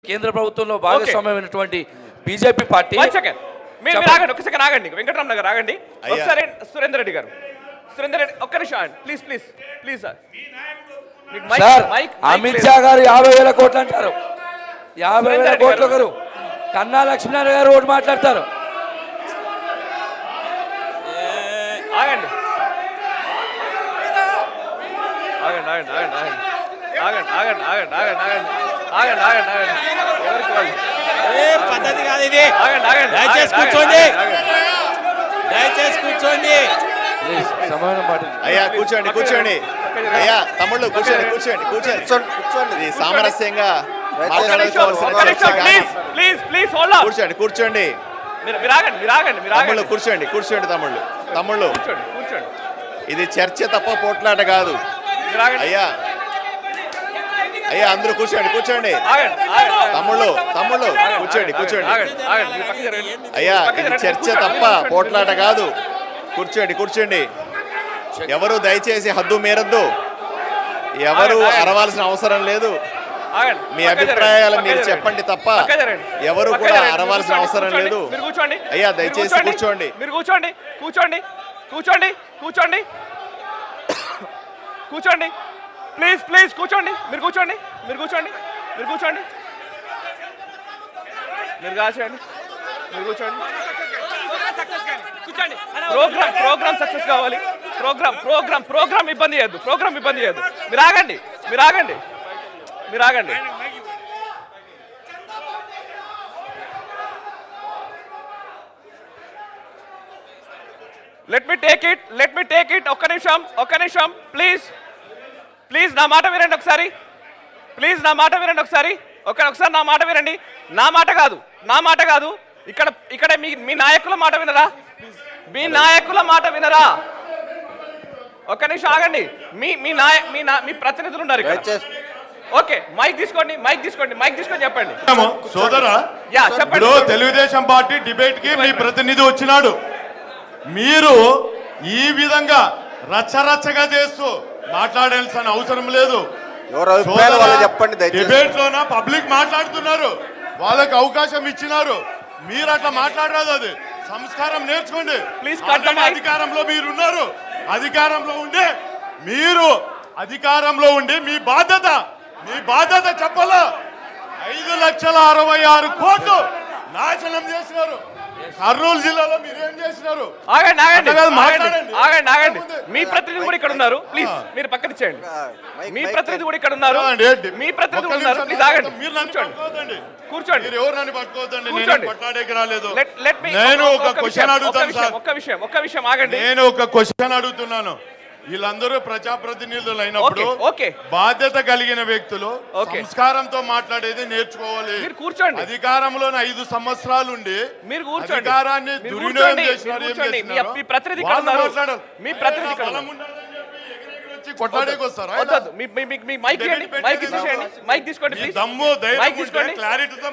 కేంద్ర ప్రభుత్వంలో భాగస్వామ్యమైనటువంటి BJP party మీరు ఆగండి, ఒక సెకండ్ ఆగండి, వెంకటరామ నగర్ ఆగండి ఒకసారి. సురేందర్ రెడ్డి గారు, సురేందర్ రెడ్డి ఒక్క నిమిషం please please please sir. Amit Shah గారు 50,000 కోట్లు అంటారు, 50,000 కోట్లు గారు. కన్నా లక్ష్మీనారాయణ గారు ఒకటి మాట్లాడతారు. ఆగండి ఆగండి ఆగండి ఆగండి ఆగండి ఆగండి ఆగండి ఆగండి ఆగండి ఆగండి ఆగండి ఎవరికి వాళ్ళు పద్ధతి కాదు ఇది. ఆగండి ఆగండి దయచేసి కూర్చోండి, దయచేసి కూర్చోండి. అయ్యా కూర్చోండి కూర్చోండి, అయ్యా తమ్ముళ్ళు కూర్చోండి కూర్చోండి కూర్చోండి కూర్చోండి. సామరస్యంగా కూర్చోండి కూర్చోండి తమ్ముళ్ళు, కూర్చోండి కూర్చోండి తమ్ముళ్ళు తమ్ముళ్ళు. ఇది చర్చ తప్ప పోట్లాట కాదు. అయ్యా అయ్యా అందరూ కూర్చోండి కూర్చోండి తమ్ముళ్ళు తమ్ముళ్ళు కూర్చోండి కూర్చోండి. అయ్యా ఇది చర్చ తప్ప పోట్లాట కాదు. కూర్చోండి కూర్చోండి. ఎవరు దయచేసి హద్దు మీరద్దు, ఎవరు అరవాల్సిన అవసరం లేదు. మీ అభిప్రాయాలు మీరు చెప్పండి తప్ప ఎవరు కూడా అరవాల్సిన అవసరం లేదు. అయ్యా దయచేసి కూర్చోండి. మీరు కూర్చోండి కూర్చోండి కూర్చోండి కూర్చోండి కూర్చోండి ప్లీజ్ ప్లీజ్ కూర్చోండి. మీరు కూర్చోండి మీరు కూర్చోండి మీరు కూర్చోండి మీరు కాచేయండి మీరు కూర్చోండి. ప్రోగ్రామ్ ప్రోగ్రామ్ సక్సెస్ కావాలి. ప్రోగ్రామ్ ప్రోగ్రామ్ ప్రోగ్రామ్ ఇబ్బంది చేయద్దు, ప్రోగ్రామ్ ఇబ్బంది చేయద్దు. మీరు ఆగండి మీరు ఆగండి మీరు ఆగండి. లెట్ మీ టేక్ ఇట్ ఒక్క నిమిషం ప్లీజ్ ప్లీజ్ నా మాట వినండి ఒకసారి, ప్లీజ్ నా మాట వినండి ఒకసారి ఒకసారి నా మాట వినండి. నా మాట కాదు ఇక్కడ మీ నాయకుల మాట వినరా? మీ నాయకుల మాట వినరా? ఒక్క నిమిషం ఆగండి. మీ ప్రతినిధులు ఉన్నారు ఇక్కడ. ఓకే మైక్ తీసుకొని చెప్పండి. సోదరా చెప్పండి. తెలుగుదేశం పార్టీ డిబేట్ కి మీ ప్రతినిధి వచ్చినాడు. మీరు ఈ విధంగా రచ్చరచ్చగా చేస్తూ మాట్లాడాల్సిన అవసరం లేదు. డిబేట్ లోన పబ్లిక్ మాట్లాడుతున్నారు, వాళ్ళకి అవకాశం ఇచ్చినారు. మీరు అట్లా మాట్లాడరాదు. అది సంస్కారం నేర్చుకోండి. అధికారంలో మీరు ఉన్నారు, అధికారంలో ఉండి మీ బాధ్యత చెప్పాలా? 5,66,000 కోట్లు నాశనం చేసినారు. కర్నూలు జిల్లాలో మీరు ఏం చేసినారు? ఆగండి. మీ ప్రతినిధి కూడా ఇక్కడ ఉన్నారు, ప్లీజ్ మీరు పక్కన చేయండి. మీ ప్రతినిధి కూడా ఇక్కడ ఉన్నారు, ప్లీజ్ ఆగండి. మీరు నన్ను పట్టుకోవద్దండి, కూర్చోండి. మీరు ఎవరు నన్ను పట్టుకోవద్దండి, నేను కొట్లాడేకి రాలేదు. నేను ఒక క్వశ్చన్ అడుగుతాను సార్. ఒక్క విషయం ఆగండి. నేను ఒక క్వశ్చన్ అడుగుతున్నాను. వీళ్ళందరూ ప్రజాప్రతినిధులు అయినప్పుడు బాధ్యత కలిగిన వ్యక్తులు సంస్కారంతో మాట్లాడేది నేర్చుకోవాలి. కూర్చోండి. అధికారంలో 5 సంవత్సరాలు ఉండి అధికారాన్ని దుర్వినియోగం చేసినారు. కొట్లాడేకి వస్తారా? మైక్ తీసుకోండి, క్లారిటీతో